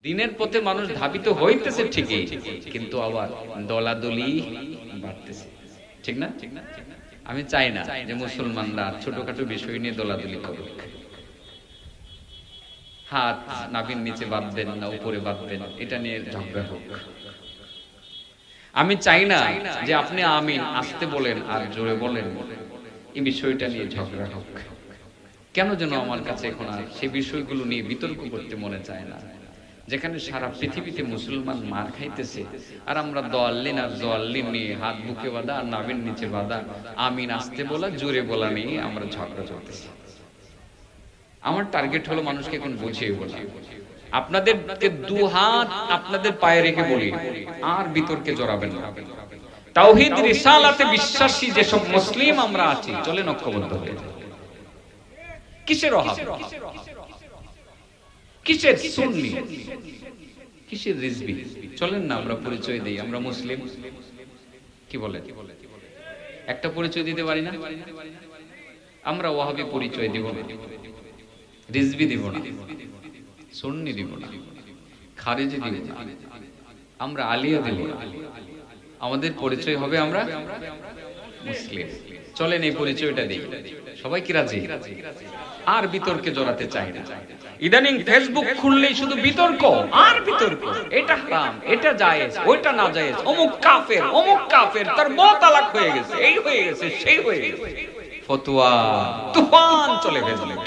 দিনের পথে মানুষ ধাবিত হইতেছে ঠিকই, কিন্তু আবার দলাদলি বাড়তেছে, ঠিক না? আমি চাই না যে মুসলমানরা ছোটখাটো বিষয় নিয়ে দলাদলি করুক। হাত নাভির নিচে বাঁধবেন না উপরে বাঁধবেন এটা নিয়ে ঝগড়া হোক। আমি চাই না যে আপনি আমিন আসতে বলেন আর জোরে বলেন এই বিষয়টা নিয়ে ঝগড়া হোক। কেন যেন আমার কাছে এখন আর সেই বিষয়গুলো নিয়ে বিতর্ক করতে মনে চায় না, যেখানে সারা পৃথিবীতে মুসলমান মার খাইতেছে আর আমরা দোয়াল্লিন আর জোয়াল্লিন নিয়ে হাত বুকে বাঁধা আর নাভির নিচে বাঁধা আমিন আসতে বলা জোরে বলা নিয়ে আমরা ঝগড়া চলতেছি। আমার টার্গেট হলো মানুষকে এখন বুঝিয়ে বলা। আপনাদেরকে দু হাত আপনাদের পায়ে রেখে বলি আর বিতর্কে জড়াবেন না। তাওহীদ রিসালাতে বিশ্বাসী যেসব মুসলিম আমরা আছি চলেন ঐক্যবদ্ধ হয়ে যাই। কিসের অভাব, কিসের সুন্নি, কিসের রিজভি? চলেন না আমরা পরিচয় দেই আমরা মুসলিম। কি বলেন? একটা পরিচয় দিতে পারি না? আমরা ওয়াহাবি পরিচয় দিব না, রিজভি দিব না, সুন্নি দিব না, খারেজি দিব না, আমরা আলিয়া দিব না। আমাদের পরিচয় হবে আমরা মুসলিম। চলেন এই পরিচয়টা দিই। সবাই কি রাজি? আর বিতর্কে জড়াতে চাই না। ইদানিং ফেসবুক খুললেই শুধু বিতর্ক আর বিতর্ক, এটা হারাম, এটা জায়েজ, ওইটা না জায়েজ, অমুক কাফের, অমুক কাফের, তার বউ তালাক হয়ে গেছে, এই হয়ে গেছে, সেই হয়ে গেছে, ফতোয়া তুফান চলে ফেসবুক।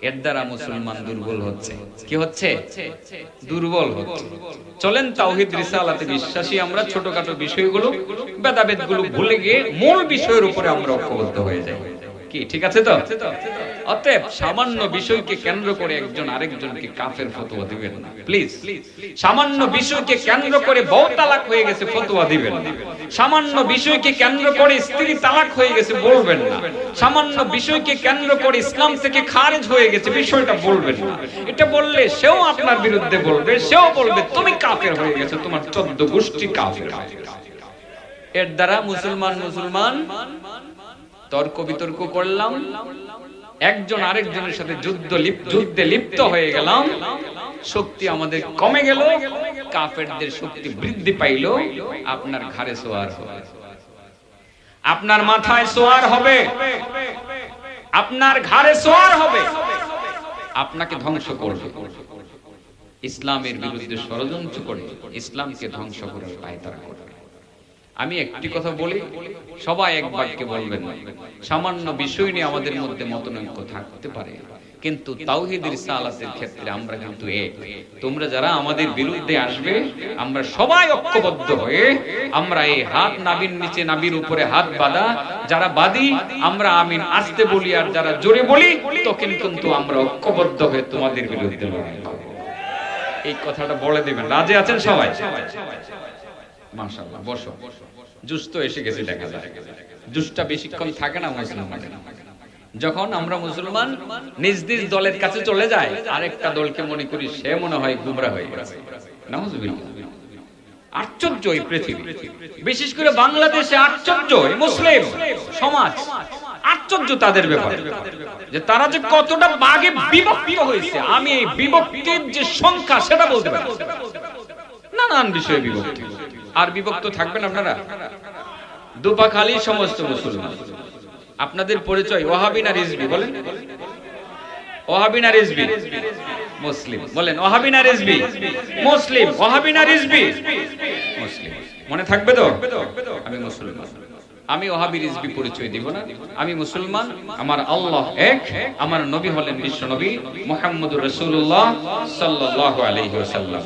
এর দ্বারা মুসলমান দুর্বল হচ্ছে। কি হচ্ছে? দুর্বল হচ্ছে। চলেন তাওহীদ রিসালাতে বিশ্বাসী আমরা ছোটখাটো বিষয়গুলো ভেদাভেদগুলো ভুলে গিয়ে মূল বিষয়ের উপরে আমরা ঐক্যবদ্ধ হয়ে যাই। কি ঠিক আছে তো? অতএব সামান্য বিষয়কে কেন্দ্র করে একজন আরেকজনকে কাফের ফতোয়া দিবেন না প্লিজ। সামান্য বিষয়কে কেন্দ্র করে বউ তালাক হয়ে গেছে ফতোয়া দিবেন না। সামান্য বিষয়কে কেন্দ্র করে স্ত্রী তালাক হয়ে গেছে বলবেন না। সামান্য বিষয়কে কেন্দ্র করে ইসলাম থেকে খারিজ হয়ে গেছে বিষয়টা বলবেন না। এটা বললে সেও আপনার বিরুদ্ধে বলবে, সেও বলবে তুমি কাফের হয়ে গেছো, তোমার 14 গোষ্ঠী কাফের। এর দ্বারা মুসলমান তর্ক বিতর্ক করলাম, একজন আরেকজনের সাথে যুদ্ধে লিপ্ত হয়ে গেলাম, শক্তি আমাদের কমে গেল, কাফেরদের শক্তি বৃদ্ধি পাইল। আপনার ঘাড়ে সোয়ার হবে, আপনার মাথায় সোয়ার হবে, আপনার ঘাড়ে সোয়ার হবে, আপনাকে ধ্বংস করবে। ইসলামের বিরুদ্ধে ষড়যন্ত্র করে ইসলামকে ধ্বংস করার পায়তারা করবে। আমি একটি কথা বলি, সবাই এক বাক্যে বলবেন না। সামান্য বিষয় নিয়ে আমাদের মধ্যে মতনৈক্য থাকতে পারে, কিন্তু তাওহীদ রিসালাতের ক্ষেত্রে আমরা কিন্তু এক। তোমরা যারা আমাদের বিরুদ্ধে আসবে, আমরা সবাই ঐক্যবদ্ধ হয়ে আমরা এই হাত নাভির নিচে নাভির উপরে হাত বাঁধা যারা বাঁধি আমরা আমিন আসতে বলি, আর যারা জোরে বলি তখন কিন্তু আমরা ঐক্যবদ্ধ হয়ে তোমাদের বিরুদ্ধে লড়াই করব। এই কথাটা বলে দিবেন। রাজি আছেন সবাই? মাশাআল্লাহ, বসো। জুস তো এসে গেছে, দেখা যায় জুসটা বেশিক্ষণ থাকে না মুসলমানের। যখন আমরা মুসলমান নিজ নিজ দলের কাছে চলে যায়, আরেকটা দলকে মনে করি সে মনে হয় গুমরা হয়ে গেছে। নাউজুবিল্লাহ। আশ্চর্য এই পৃথিবী, বিশেষ করে বাংলাদেশে আশ্চর্য এই মুসলিম সমাজ। আশ্চর্য তাদের ব্যাপারে যে তারা যে কতটা ভাগে বিভক্ত হয়েছে। আমি এই বিভক্তির যে সংখ্যা সেটা বলতে পারি। নানান বিষয়ে বিভক্তি। আর বিভক্ত থাকবেন আপনারা দুপাখালি সমস্ত মুসলমান। আপনাদের পরিচয় ওয়াহাবি না রিজভি? বলেন ওয়াহাবি না রিজভি? মুসলিম। বলেন ওয়াহাবি না রিজভি? মুসলিম। ওয়াহাবি না রিজভি? মুসলিম। মনে থাকবে তো? আমি মুসলমান, আমি ওয়াহাবি রিজভি পরিচয় দিব না। আমি মুসলমান, আমার আল্লাহ এক, আমার নবী হলেন বিশ্ব নবী মুহাম্মদুর রাসূলুল্লাহ সাল্লাল্লাহু আলাইহি ওয়াসাল্লাম।